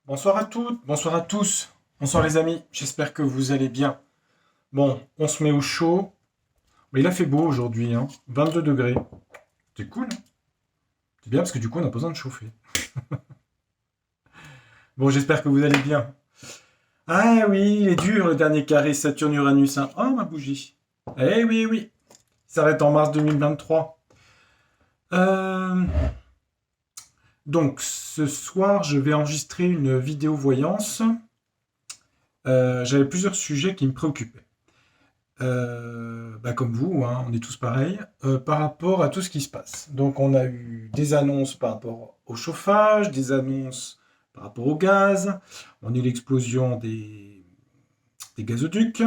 Bonsoir à toutes, bonsoir à tous, bonsoir les amis, j'espère que vous allez bien. Bon, on se met au chaud, mais il a fait beau aujourd'hui, 22 degrés. C'est cool, hein. C'est bien parce que du coup on a pas besoin de chauffer. Bon, j'espère que vous allez bien. Ah oui, il est dur le dernier carré Saturne-Uranus, hein. Oh ma bougie. Eh oui, oui, il s'arrête en mars 2023. Euh, donc ce soir je vais enregistrer une vidéo voyance. J'avais plusieurs sujets qui me préoccupaient. Comme vous, hein, on est tous pareils, par rapport à tout ce qui se passe. Donc on a eu des annonces par rapport au chauffage, des annonces par rapport au gaz, on a eu l'explosion des gazoducs,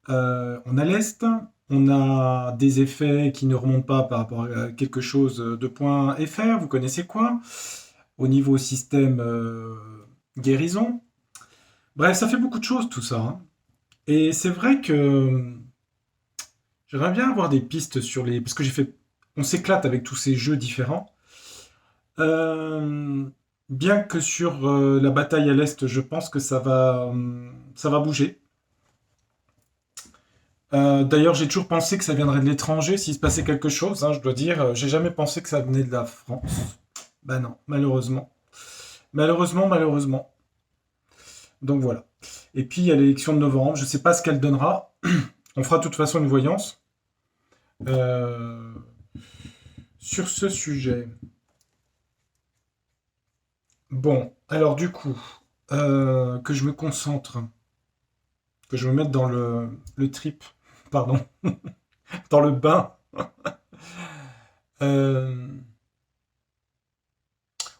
on a l'Est, on a des effets qui ne remontent pas par rapport à quelque chose de point FR, vous connaissez quoi? Au niveau système guérison. Bref, ça fait beaucoup de choses tout ça, hein. Et c'est vrai que j'aimerais bien avoir des pistes sur les. Parce que j'ai fait. On s'éclate avec tous ces jeux différents. Euh, Bien que sur la bataille à l'Est, je pense que ça va bouger. D'ailleurs, j'ai toujours pensé que ça viendrait de l'étranger s'il se passait quelque chose, hein, je dois dire. J'ai jamais pensé que ça venait de la France. Bah non, malheureusement. Malheureusement, malheureusement. Donc voilà. Et puis il y a l'élection de novembre. Je sais pas ce qu'elle donnera. On fera de toute façon une voyance euh, sur ce sujet. Bon, alors du coup, que je me concentre, que je me mette dans le trip, pardon, dans le bain. Euh,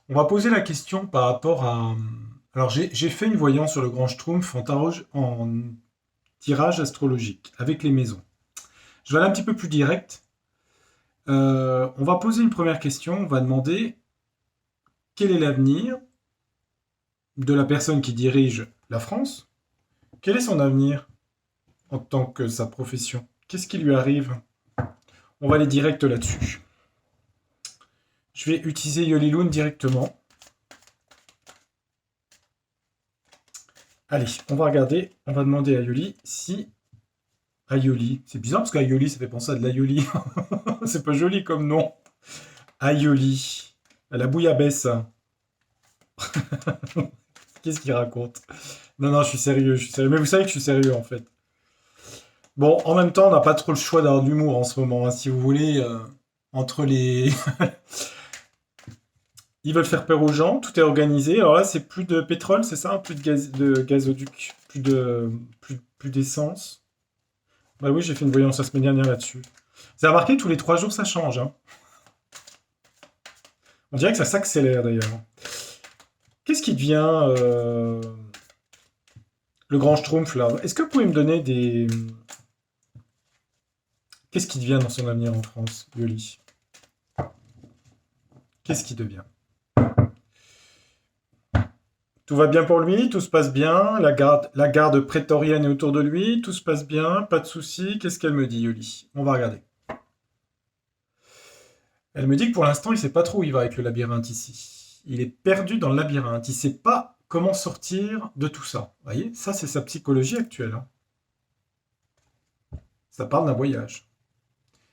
on va poser la question par rapport à. Alors j'ai fait une voyance sur le grand Schtroumpf en tirage astrologique avec les maisons. Je vais aller un petit peu plus direct. On va poser une première question. On va demander quel est l'avenir de la personne qui dirige la France. Quel est son avenir en tant que sa profession? Qu'est-ce qui lui arrive? On va aller direct là-dessus. Je vais utiliser Yoliloon directement. Allez, on va regarder. On va demander à Yoli si. Ayoli. C'est bizarre parce qu'Ayoli, ça fait penser à de l'Ayoli. C'est pas joli comme nom. Ayoli. À la bouillabaisse. Qu'est-ce qu'il raconte? Non, non, je suis sérieux, je suis sérieux. Mais vous savez que je suis sérieux en fait. Bon, en même temps, on n'a pas trop le choix d'avoir de l'humour en ce moment, hein, si vous voulez. Entre les. Ils veulent faire peur aux gens, tout est organisé. Alors là, c'est plus de pétrole, c'est ça? Plus de gazoduc, plus d'essence. Bah oui, j'ai fait une voyance la semaine dernière là-dessus. Vous avez remarqué, tous les 3 jours, ça change, hein. On dirait que ça s'accélère d'ailleurs. Qu'est-ce qui devient le grand Schtroumpf là? Est-ce que vous pouvez me donner des. Qu'est-ce qui devient dans son avenir en France, Yoli? Qu'est-ce qui devient? Tout va bien pour lui, tout se passe bien, la garde prétorienne est autour de lui, tout se passe bien, pas de soucis. Qu'est-ce qu'elle me dit, Yoli? On va regarder. Elle me dit que pour l'instant, il sait pas trop où il va avec le labyrinthe ici. Il est perdu dans le labyrinthe. Il sait pas comment sortir de tout ça. Vous voyez, ça c'est sa psychologie actuelle, hein. Ça parle d'un voyage.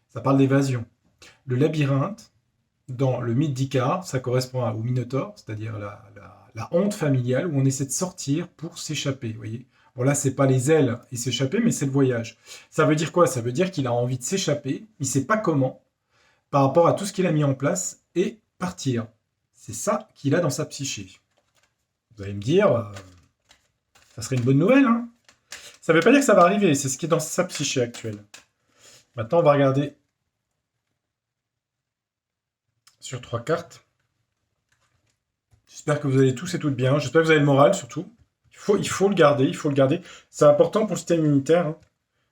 Ça parle d'évasion. Le labyrinthe, dans le mythe d'Icare, ça correspond au Minotaure, c'est-à-dire la honte familiale où on essaie de sortir pour s'échapper. Vous voyez. Bon là, c'est pas les ailes et s'échapper, mais c'est le voyage. Ça veut dire quoi? Ça veut dire qu'il a envie de s'échapper. Il sait pas comment par rapport à tout ce qu'il a mis en place et partir. C'est ça qu'il a dans sa psyché. Vous allez me dire, ça serait une bonne nouvelle, hein? Ça ne veut pas dire que ça va arriver, c'est ce qui est dans sa psyché actuelle. Maintenant, on va regarder sur 3 cartes. J'espère que vous allez tous et toutes bien. J'espère que vous avez le moral, surtout. Il faut le garder, il faut le garder. C'est important pour le système immunitaire, hein.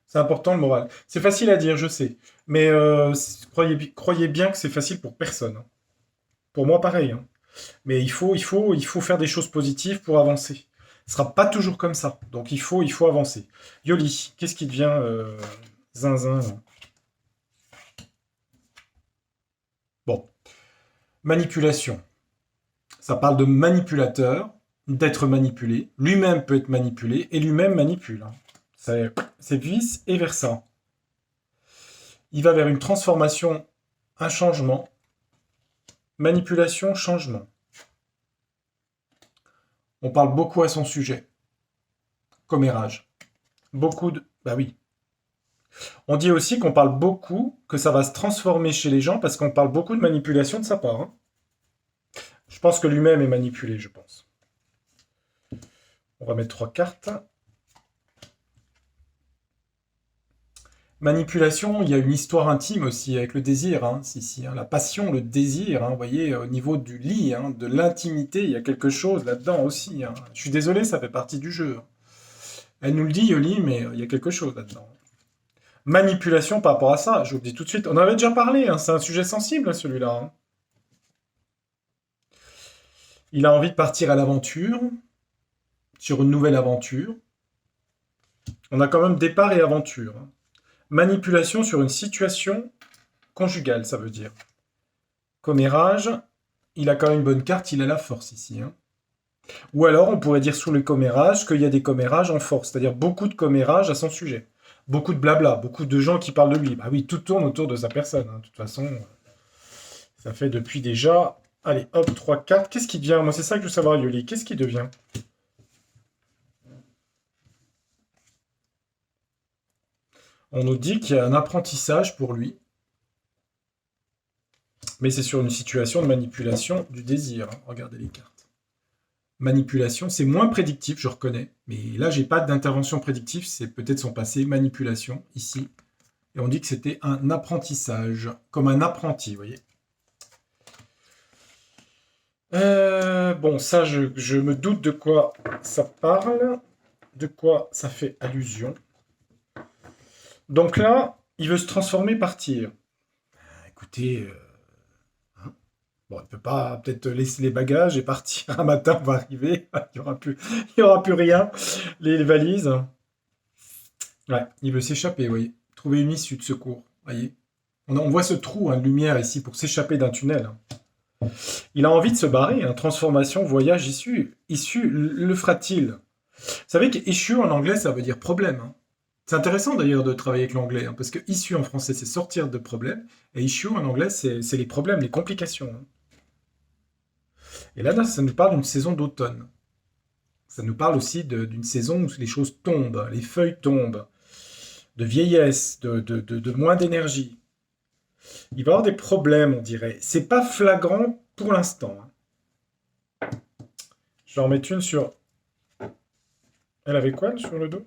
C'est important le moral. C'est facile à dire, je sais. Mais croyez bien que c'est facile pour personne, hein. Pour moi, pareil, hein. Mais il faut faire des choses positives pour avancer. Ce sera pas toujours comme ça. Donc il faut avancer. Yoli, qu'est-ce qui devient zinzin là? Bon, manipulation. Ça parle de manipulateur. d'être manipulé. Lui-même peut être manipulé et lui-même manipule. Hein. C'est vice et versa. Il va vers une transformation, un changement. Manipulation, changement. On parle beaucoup à son sujet. Commérage. Beaucoup de... Bah oui. On dit aussi qu'on parle beaucoup, que ça va se transformer chez les gens parce qu'on parle beaucoup de manipulation de sa part. Hein. Je pense que lui-même est manipulé, je pense. On va mettre 3 cartes. Manipulation, il y a une histoire intime aussi avec le désir. Hein, la passion, le désir. Hein, vous voyez, au niveau du lit, hein, de l'intimité, il y a quelque chose là-dedans aussi. Hein. Je suis désolé, ça fait partie du jeu. Elle nous le dit, Yoli, mais il y a quelque chose là-dedans. Manipulation par rapport à ça, je vous le dis tout de suite. On en avait déjà parlé, hein, c'est un sujet sensible, celui-là. Hein. Il a envie de partir à l'aventure, sur une nouvelle aventure. On a quand même départ et aventure. Hein. Manipulation sur une situation conjugale, ça veut dire. Commérage, il a quand même une bonne carte, il a la force ici. Hein. Ou alors, on pourrait dire sous le commérage qu'il y a des commérages en force, c'est-à-dire beaucoup de commérages à son sujet. Beaucoup de blabla, beaucoup de gens qui parlent de lui. Bah oui, tout tourne autour de sa personne. Hein. De toute façon, ça fait depuis déjà... Allez, hop, 3 cartes. Qu'est-ce qui devient? Moi, c'est ça que je veux savoir, Yoli. Qu'est-ce qui devient? On nous dit qu'il y a un apprentissage pour lui. Mais c'est sur une situation de manipulation du désir. Hein. Regardez les cartes. Manipulation, c'est moins prédictif, je reconnais. Mais là, j'ai pas d'intervention prédictive. C'est peut-être son passé. Manipulation, ici. Et on dit que c'était un apprentissage. Comme un apprenti, vous voyez. Bon, ça, je me doute de quoi ça parle, de quoi ça fait allusion. Donc là, il veut se transformer, partir. Écoutez, hein, bon, il peut pas peut-être laisser les bagages et partir un matin, on va arriver, il y aura plus rien, les valises. Ouais, il veut s'échapper, vous voyez. Trouver une issue de secours, voyez. On voit ce trou hein, de lumière ici pour s'échapper d'un tunnel. Il a envie de se barrer, hein, transformation, voyage, issue. Issue, le fera-t-il? Vous savez que issue en anglais, ça veut dire problème. Hein. C'est intéressant d'ailleurs de travailler avec l'anglais, hein, parce que issue en français, c'est sortir de problème, et issue en anglais, c'est les problèmes, les complications. Hein. Et là, ça nous parle d'une saison d'automne. Ça nous parle aussi d'une saison où les choses tombent, les feuilles tombent, de vieillesse, de moins d'énergie. Il va y avoir des problèmes, on dirait. C'est pas flagrant pour l'instant. Hein. Je vais en mettre une sur... Elle avait quoi sur le dos?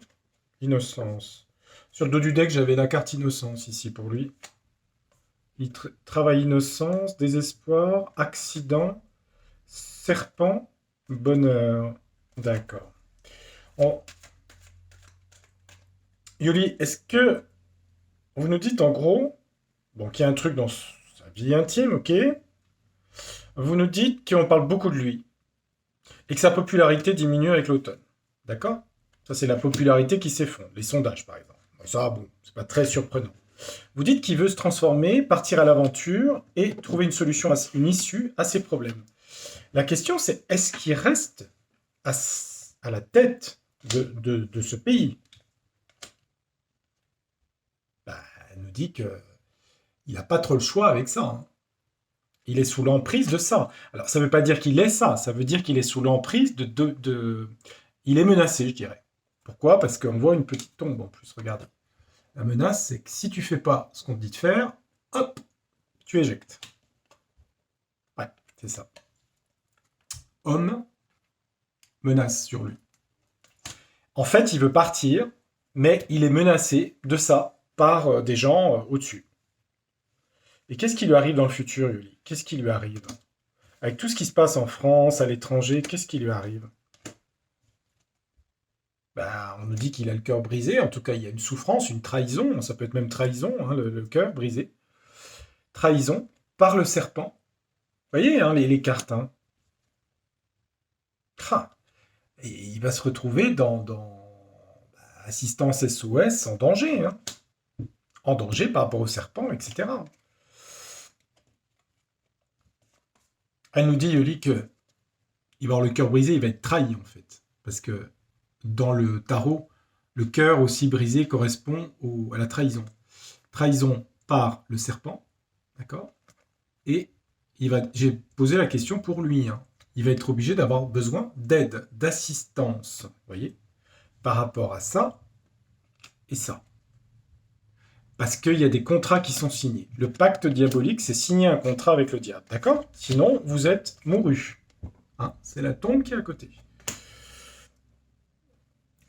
Innocence. Sur le dos du deck, j'avais la carte innocence ici pour lui. Il travaille innocence, désespoir, accident, serpent, bonheur. D'accord. On... Yuli, est-ce que vous nous dites en gros, bon, qu'il y a un truc dans sa vie intime, ok? Vous nous dites qu'on parle beaucoup de lui et que sa popularité diminue avec l'automne. D'accord? Ça, c'est la popularité qui s'effondre. Les sondages, par exemple. Ça, bon, c'est pas très surprenant. Vous dites qu'il veut se transformer, partir à l'aventure et trouver une solution, une issue à ses problèmes. La question, c'est est-ce qu'il reste à la tête de ce pays? Bah, elle nous dit qu'il n'a pas trop le choix avec ça. Hein. Il est sous l'emprise de ça. Alors, ça ne veut pas dire qu'il est ça veut dire qu'il est sous l'emprise de... Il est menacé, je dirais. Pourquoi? Parce qu'on voit une petite tombe en plus, regardez. La menace, c'est que si tu fais pas ce qu'on te dit de faire, hop, tu éjectes. Ouais, c'est ça. Homme, menace sur lui. En fait, il veut partir, mais il est menacé de ça par des gens au-dessus. Et qu'est-ce qui lui arrive dans le futur, Yuli? Qu'est-ce qui lui arrive? Avec tout ce qui se passe en France, à l'étranger, qu'est-ce qui lui arrive? Bah, on nous dit qu'il a le cœur brisé, en tout cas il y a une souffrance, une trahison, ça peut être même trahison, hein, le cœur brisé. Trahison par le serpent. Vous voyez hein, les cartes. Hein. Et il va se retrouver dans assistance SOS en danger. Hein. En danger par rapport au serpent, etc. Elle nous dit, Yoli, que il va avoir le cœur brisé, il va être trahi en fait. Parce que dans le tarot, le cœur aussi brisé correspond à la trahison. Trahison par le serpent, d'accord. Et j'ai posé la question pour lui. Hein. Il va être obligé d'avoir besoin d'aide, d'assistance, vous voyez, par rapport à ça et ça. Parce qu'il y a des contrats qui sont signés. Le pacte diabolique, c'est signer un contrat avec le diable, d'accord? Sinon, vous êtes mouru. Hein, c'est la tombe qui est à côté.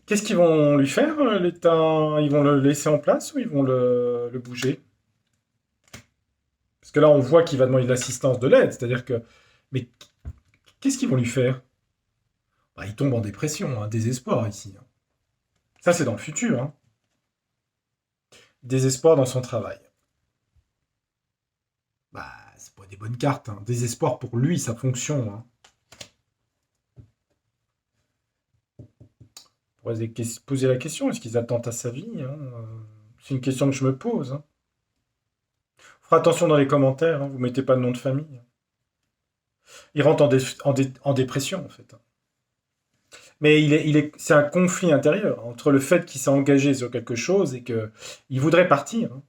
Qu'est-ce qu'ils vont lui faire, l'État? Ils vont le laisser en place ou ils vont le bouger? Parce que là, on voit qu'il va demander de l'assistance, de l'aide. C'est-à-dire que... Mais qu'est-ce qu'ils vont lui faire? Bah, il tombe en dépression, hein, désespoir ici. Hein. Ça, c'est dans le futur. Hein. Désespoir dans son travail. Bah, c'est pas des bonnes cartes. Hein. Désespoir pour lui, sa fonction. Hein. On pourrait poser la question, est-ce qu'ils attendent à sa vie? Hein. C'est une question que je me pose. Hein. Fera attention dans les commentaires, hein, vous mettez pas le nom de famille. Il rentre en dépression, en fait. Mais c'est un conflit intérieur entre le fait qu'il s'est engagé sur quelque chose et qu'il voudrait partir. Hein.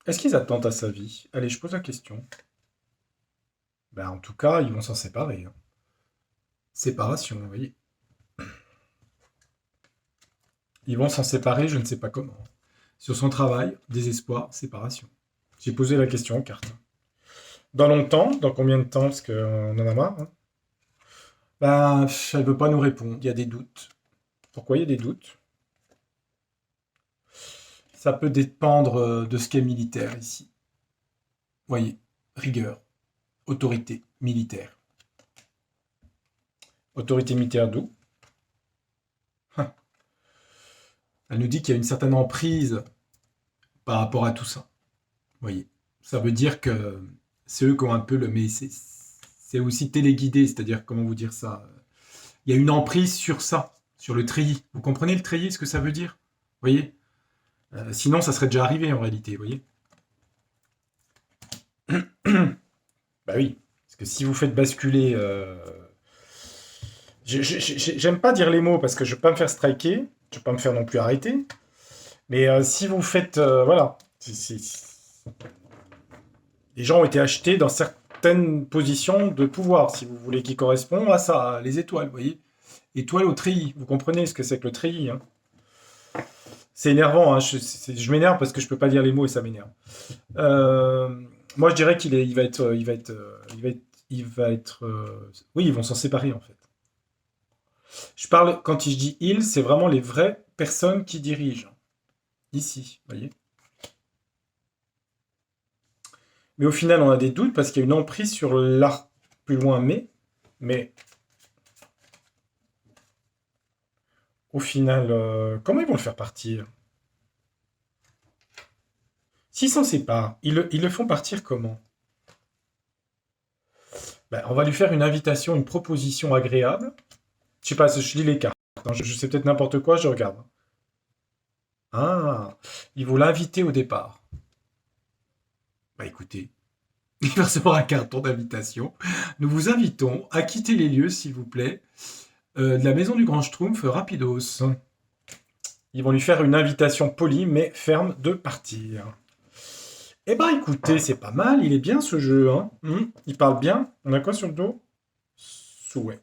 Est-ce qu'ils attendent à sa vie? Allez, je pose la question. Ben, en tout cas, ils vont s'en séparer. Hein. Séparation, vous voyez. Ils vont s'en séparer, je ne sais pas comment. Sur son travail, désespoir, séparation. J'ai posé la question aux cartes. Dans longtemps? Dans combien de temps? Parce qu'on en a marre. Hein. Ben, elle ne veut pas nous répondre. Il y a des doutes. Pourquoi il y a des doutes? Ça peut dépendre de ce qu'est militaire ici. Voyez, rigueur, autorité militaire. Autorité militaire d'où? Elle nous dit qu'il y a une certaine emprise par rapport à tout ça. Vous voyez, ça veut dire que c'est eux qui ont un peu le... Mais c'est aussi téléguidé, c'est-à-dire, comment vous dire ça? Il y a une emprise sur ça, sur le treillis. Vous comprenez le treillis, ce que ça veut dire? Vous voyez? Sinon, ça serait déjà arrivé en réalité, vous voyez? Bah oui, parce que si vous faites basculer... J'aime pas dire les mots parce que je ne veux pas me faire striker, je ne veux pas me faire non plus arrêter. Mais si vous faites... voilà. Les gens ont été achetés dans certaines positions de pouvoir, si vous voulez, qui correspondent à ça, les étoiles, vous voyez. Étoile au treillis, vous comprenez ce que c'est que le treillis. Hein. C'est énervant, hein. Je m'énerve parce que je ne peux pas dire les mots et ça m'énerve. Moi, je dirais il va être... Oui, ils vont s'en séparer, en fait. Je parle, quand je dis ils, c'est vraiment les vraies personnes qui dirigent. Ici, vous voyez. Mais au final, on a des doutes parce qu'il y a une emprise sur l'art plus loin, mais au final, comment ils vont le faire partir? S'ils s'en séparent, ils le font partir comment? Ben, on va lui faire une invitation, une proposition agréable. Je sais pas, je lis les cartes. Hein, je sais peut-être n'importe quoi, je regarde. Ah, ils vont l'inviter au départ. Bah écoutez, il va recevoir un carton d'invitation. Nous vous invitons à quitter les lieux, s'il vous plaît, de la maison du Grand Schtroumpf rapidos. Ils vont lui faire une invitation polie mais ferme de partir. Eh ben écoutez, c'est pas mal, il est bien ce jeu. Hein. Il parle bien. On a quoi sur le dos? Souhait.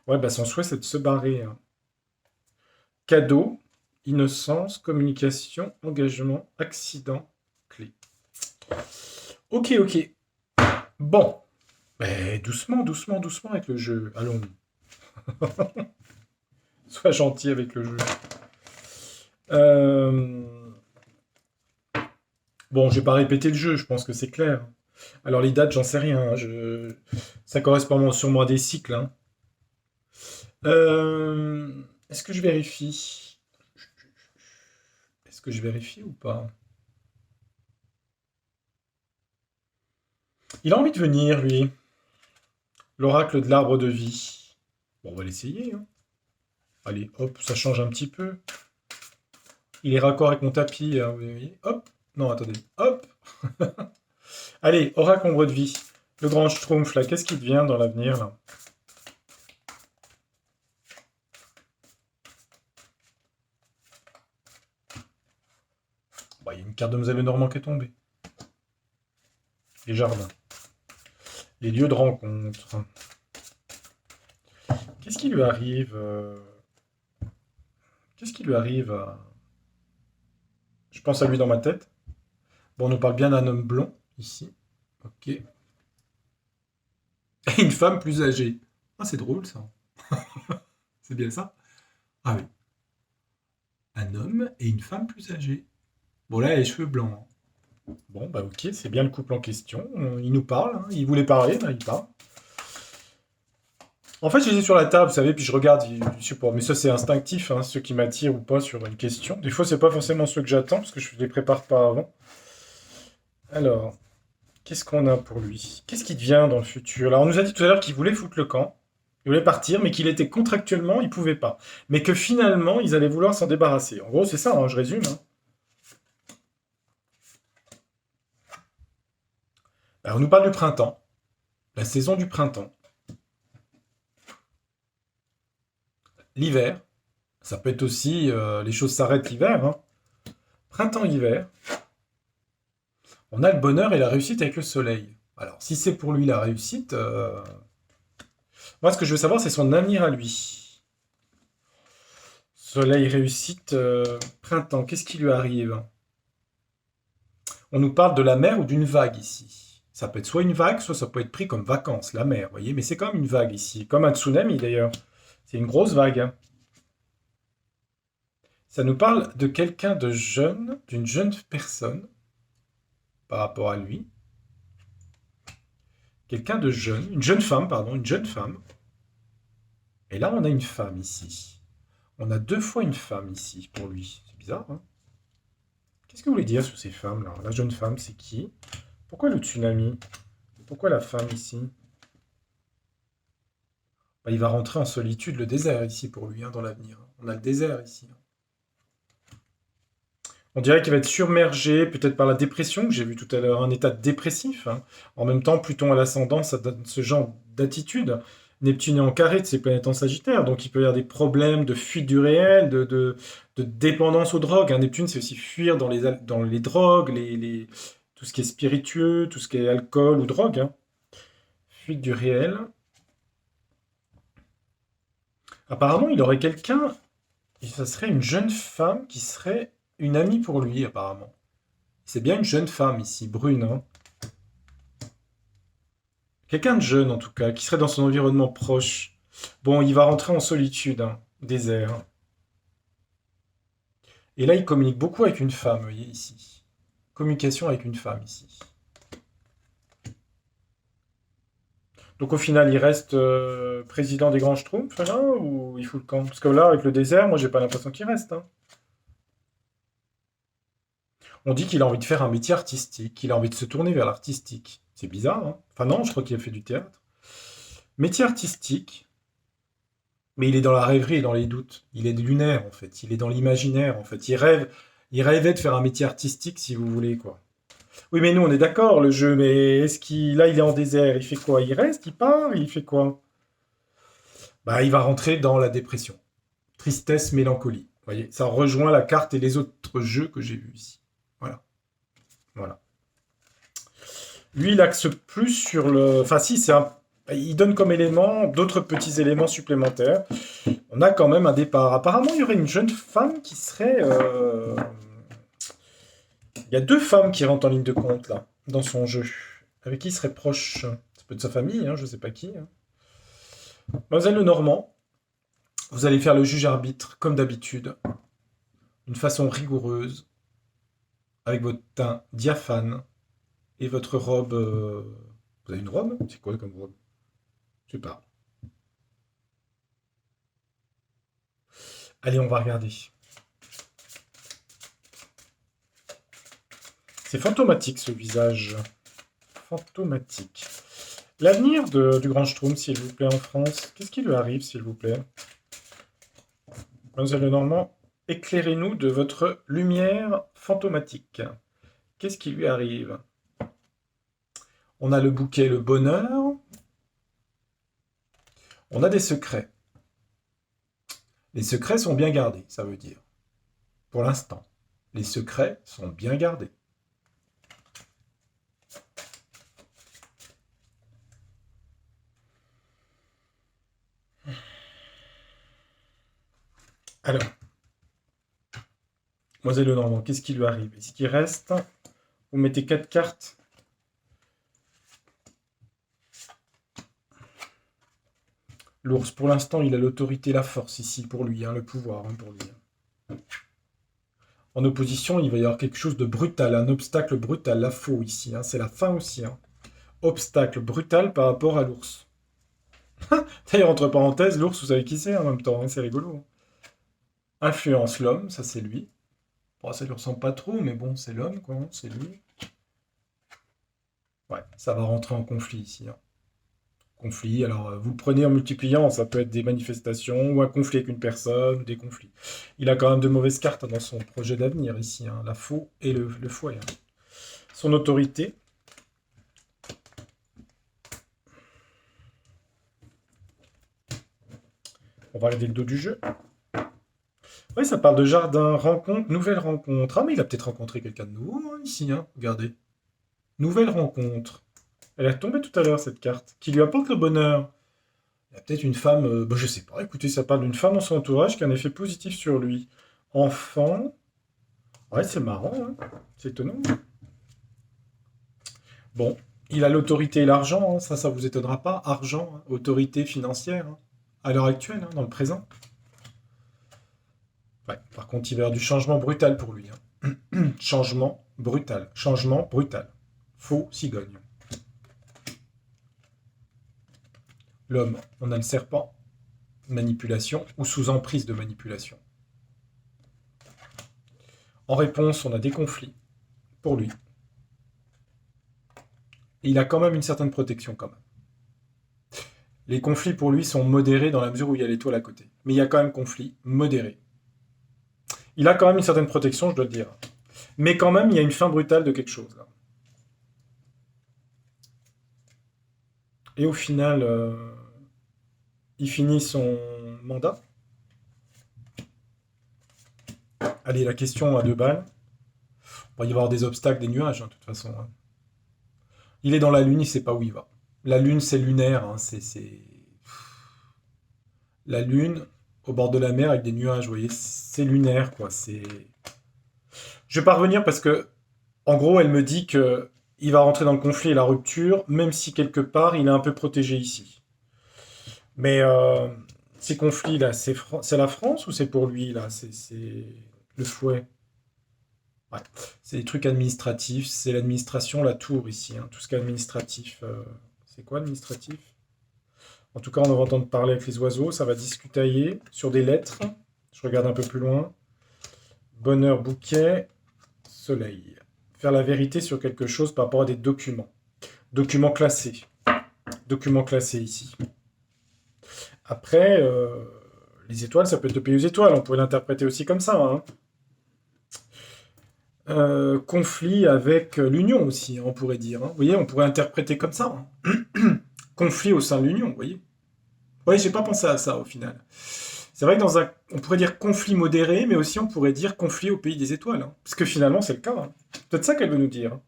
Ouais, bah son souhait c'est de se barrer. Hein. Cadeau, innocence, communication, engagement, accident, clé. Ok, ok. Bon. Mais doucement, doucement, doucement avec le jeu. Allons. Sois gentil avec le jeu. Bon, je vais pas répéter le jeu, je pense que c'est clair. Alors les dates, j'en sais rien. Hein, ça correspond sûrement à des cycles. Hein. Est-ce que je vérifie? Est-ce que je vérifie ou pas? Il a envie de venir, lui. L'oracle de l'arbre de vie. Bon, on va l'essayer. Hein. Allez, hop, ça change un petit peu. Il est raccord avec mon tapis. Hein, vous voyez. Hop. Non, attendez. Hop. Allez, oracle ombre de vie. Le grand Schtroumpf, là, qu'est-ce qui devient dans l'avenir, là? Bah, il y a une carte de Mlle Lenormand qui est tombée. Les jardins. Les lieux de rencontre. Qu'est-ce qui lui arrive Qu'est-ce qui lui arrive Je pense à lui dans ma tête. Bon, on nous parle bien d'un homme blond, ici. Ok. Et une femme plus âgée. Ah, c'est drôle, ça. C'est bien ça? Ah oui. Un homme et une femme plus âgée. Bon, là, elle a les cheveux blancs, hein. Bon, bah ok, c'est bien le couple en question. Il nous parle, hein. Il voulait parler, là, il parle. En fait, je les ai sur la table, vous savez, puis je regarde, je sais pas, mais ça c'est instinctif, hein, ceux qui m'attirent ou pas sur une question. Des fois, c'est pas forcément ceux que j'attends, parce que je les prépare pas avant. Alors, qu'est-ce qu'on a pour lui? Qu'est-ce qui devient dans le futur? Alors, on nous a dit tout à l'heure qu'il voulait foutre le camp, il voulait partir, mais qu'il était contractuellement, il pouvait pas. Mais que finalement, ils allaient vouloir s'en débarrasser. En gros, c'est ça, hein, je résume, hein. Alors, on nous parle du printemps, la saison du printemps, l'hiver. Ça peut être aussi, les choses s'arrêtent l'hiver, hein. Printemps-hiver. On a le bonheur et la réussite avec le soleil. Alors, si c'est pour lui la réussite, moi, ce que je veux savoir, c'est son avenir à lui. Soleil, réussite, printemps, qu'est-ce qui lui arrive? On nous parle de la mer ou d'une vague ici. Ça peut être soit une vague, soit ça peut être pris comme vacances, la mer, vous voyez. Mais c'est comme une vague ici, comme un tsunami d'ailleurs. C'est une grosse vague, hein. Ça nous parle de quelqu'un de jeune, d'une jeune personne par rapport à lui. Quelqu'un de jeune, une jeune femme, pardon, une jeune femme. Et là, on a une femme ici. On a deux fois une femme ici pour lui. C'est bizarre, hein? Qu'est-ce que vous voulez dire sur ces femmes-là? La jeune femme, c'est qui? Pourquoi le tsunami? Pourquoi la femme ici? Bah, il va rentrer en solitude, le désert ici pour lui, hein, dans l'avenir. On a le désert ici, hein. On dirait qu'il va être submergé, peut-être par la dépression, que j'ai vu tout à l'heure, un état dépressif, hein. En même temps, Pluton à l'ascendant, ça donne ce genre d'attitude. Neptune est en carré de ses planètes en Sagittaire, donc il peut y avoir des problèmes de fuite du réel, de dépendance aux drogues, hein. Neptune, c'est aussi fuir dans les drogues, tout ce qui est spiritueux, tout ce qui est alcool ou drogue, hein. Fuite du réel. Apparemment, il aurait quelqu'un, et ça serait une jeune femme qui serait une amie pour lui, apparemment. C'est bien une jeune femme ici, brune, hein. Quelqu'un de jeune en tout cas, qui serait dans son environnement proche. Bon, il va rentrer en solitude, hein, désert. Et là, il communique beaucoup avec une femme, vous voyez ici. Communication avec une femme ici. Donc au final, il reste président des Grands Schtroumpfs, là, ou il fout le camp? Parce que là, avec le désert, moi, j'ai pas l'impression qu'il reste, hein. On dit qu'il a envie de faire un métier artistique, qu'il a envie de se tourner vers l'artistique. C'est bizarre, hein? Enfin non, je crois qu'il a fait du théâtre. Métier artistique, mais il est dans la rêverie et dans les doutes. Il est lunaire, en fait. Il est dans l'imaginaire, en fait. Il rêvait de faire un métier artistique, si vous voulez, quoi. Oui, mais nous, on est d'accord, le jeu, mais est-ce qu'il... Là, il est en désert, il fait quoi? Il reste, il part, il fait quoi? Bah, il va rentrer dans la dépression. Tristesse, mélancolie. Vous voyez, ça rejoint la carte et les autres jeux que j'ai vus ici. Voilà, voilà. Lui, il axe plus sur le... Enfin, si, c'est un... Il donne comme élément d'autres petits éléments supplémentaires. On a quand même un départ. Apparemment, il y aurait une jeune femme qui serait... Il y a deux femmes qui rentrent en ligne de compte, là, dans son jeu. Avec qui il serait proche? Ça peut être sa famille, hein, je sais pas qui, hein. Mademoiselle Lenormand, vous allez faire le juge-arbitre, comme d'habitude, d'une façon rigoureuse, avec votre teint diaphane et votre robe... Vous avez une robe? C'est quoi comme robe? Je sais pas. Allez, on va regarder. C'est fantomatique, ce visage. Fantomatique. L'avenir du Grand Schtroumpf, s'il vous plaît, en France, qu'est-ce qui lui arrive, s'il vous plaît? Mademoiselle Lenormand, éclairez-nous de votre lumière fantomatique. Qu'est-ce qui lui arrive? On a le bouquet, le bonheur. On a des secrets. Les secrets sont bien gardés, ça veut dire. Pour l'instant, les secrets sont bien gardés. Alors, Demoiselle Lenormand, qu'est-ce qui lui arrive? Est-ce qu'il reste? Vous mettez 4 cartes. L'ours, pour l'instant, il a l'autorité, la force ici pour lui, hein, le pouvoir pour lui. En opposition, il va y avoir quelque chose de brutal, un obstacle brutal, la faux ici. Hein, c'est la fin aussi. Hein. Obstacle brutal par rapport à l'ours. D'ailleurs, entre parenthèses, l'ours, vous savez qui c'est en même temps, hein, c'est rigolo. Influence l'homme, ça c'est lui. Bon, ça lui ressemble pas trop, mais bon, c'est l'homme, quoi, hein, c'est lui. Ouais, ça va rentrer en conflit ici. Hein. Conflit, alors vous le prenez en multipliant, ça peut être des manifestations, ou un conflit avec une personne, ou des conflits. Il a quand même de mauvaises cartes dans son projet d'avenir ici, hein, la faux et le fouet. Hein. Son autorité. On va regarder le dos du jeu. Oui, ça parle de jardin, rencontre, nouvelle rencontre. Ah, mais il a peut-être rencontré quelqu'un de nouveau hein, ici, hein. Regardez. Nouvelle rencontre. Elle est tombée tout à l'heure, cette carte, qui lui apporte le bonheur. Il y a peut-être une femme, je sais pas, écoutez, ça parle d'une femme dans son entourage qui a un effet positif sur lui. Enfant. Ouais, c'est marrant, hein. C'est étonnant. Bon, il a l'autorité et l'argent, hein. Ça vous étonnera pas. Argent, hein, autorité financière, hein, à l'heure actuelle, hein, dans le présent. Ouais, par contre, il va y avoir du changement brutal pour lui. Hein. Changement brutal. Changement brutal. Faux cigogne. L'homme, on a le serpent. Manipulation ou sous emprise de manipulation. En réponse, on a des conflits pour lui. Et il a quand même une certaine protection quand même. Les conflits pour lui sont modérés dans la mesure où il y a l'étoile à côté. Mais il y a quand même conflit modéré. Il a quand même une certaine protection, je dois le dire. Mais quand même, il y a une fin brutale de quelque chose. Là. Et au final, il finit son mandat. Allez, la question à 2 balles. Il va y avoir des obstacles, des nuages, hein, de toute façon. Hein. Il est dans la Lune, il ne sait pas où il va. La Lune, c'est lunaire. Hein, c'est... La Lune, au bord de la mer, avec des nuages, vous voyez, c'est lunaire, quoi. C'est... Je vais pas revenir parce que, en gros, elle me dit que il va rentrer dans le conflit et la rupture, même si quelque part, il est un peu protégé ici. Mais ces conflits-là, c'est la France ou c'est pour lui, là? C'est le fouet. Ouais. C'est des trucs administratifs, c'est l'administration, la tour ici, hein. Tout ce qui est administratif. C'est quoi administratif? En tout cas, on va entendre parler avec les oiseaux, ça va discutailler sur des lettres. Je regarde un peu plus loin. Bonheur, bouquet, soleil. Faire la vérité sur quelque chose par rapport à des documents. Documents classés. Documents classés ici. Après, les étoiles, ça peut être le pays aux étoiles. On pourrait l'interpréter aussi comme ça. Hein. Conflit avec l'Union aussi, hein, on pourrait dire. Hein. Vous voyez, on pourrait interpréter comme ça. Hein. Conflit au sein de l'Union, vous voyez. Oui, j'ai pas pensé à ça au final. C'est vrai que on pourrait dire conflit modéré, mais aussi on pourrait dire conflit au pays des étoiles. Hein. Parce que finalement, c'est le cas. Hein. C'est peut-être ça qu'elle veut nous dire. Hein.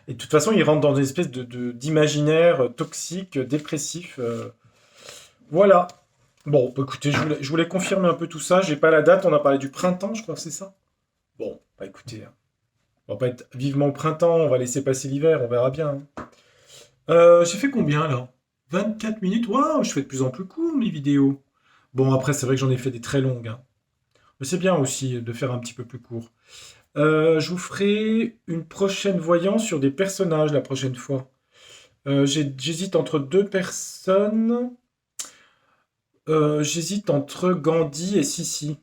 Et de toute façon, il rentre dans une espèce d'imaginaire toxique, dépressif. Voilà. Bon, bah, écoutez, je voulais confirmer un peu tout ça. J'ai pas la date, on a parlé du printemps, je crois que c'est ça. Bon, bah écoutez, hein, on va pas être vivement au printemps, on va laisser passer l'hiver, on verra bien. Hein. J'ai fait combien là? 24 minutes? Waouh, je fais de plus en plus court mes vidéos. Bon, après, c'est vrai que j'en ai fait des très longues. Hein. Mais c'est bien aussi de faire un petit peu plus court. Je vous ferai une prochaine voyance sur des personnages la prochaine fois. J'hésite entre 2 personnes. J'hésite entre Gandhi et Sissi.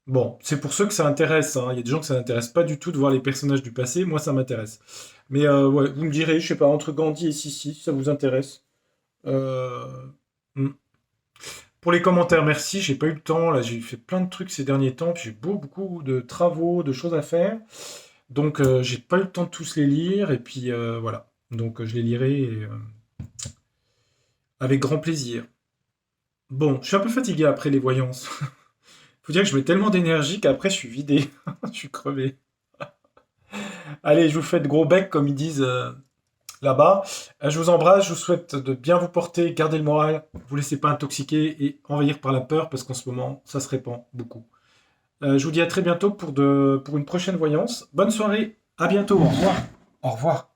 Bon, c'est pour ceux que ça intéresse. Hein. Il y a des gens que ça n'intéresse pas du tout de voir les personnages du passé. Moi, ça m'intéresse. Mais ouais, vous me direz, je sais pas, entre Gandhi et Sissi, si ça vous intéresse. Euh, hmm. Pour les commentaires, merci. J'ai pas eu le temps. Là, j'ai fait plein de trucs ces derniers temps. Puis j'ai beaucoup de travaux, de choses à faire. Donc, j'ai pas eu le temps de tous les lire. Et puis, voilà. Donc je les lirai avec grand plaisir. Bon, je suis un peu fatigué après les voyances. Faut dire que je mets tellement d'énergie qu'après je suis vidé. Je suis crevé. Allez, je vous fais de gros becs comme ils disent là-bas. Je vous embrasse, je vous souhaite de bien vous porter, garder le moral, vous laissez pas intoxiquer et envahir par la peur parce qu'en ce moment, ça se répand beaucoup. Je vous dis à très bientôt pour une prochaine voyance. Bonne soirée, à bientôt, au revoir. Au revoir.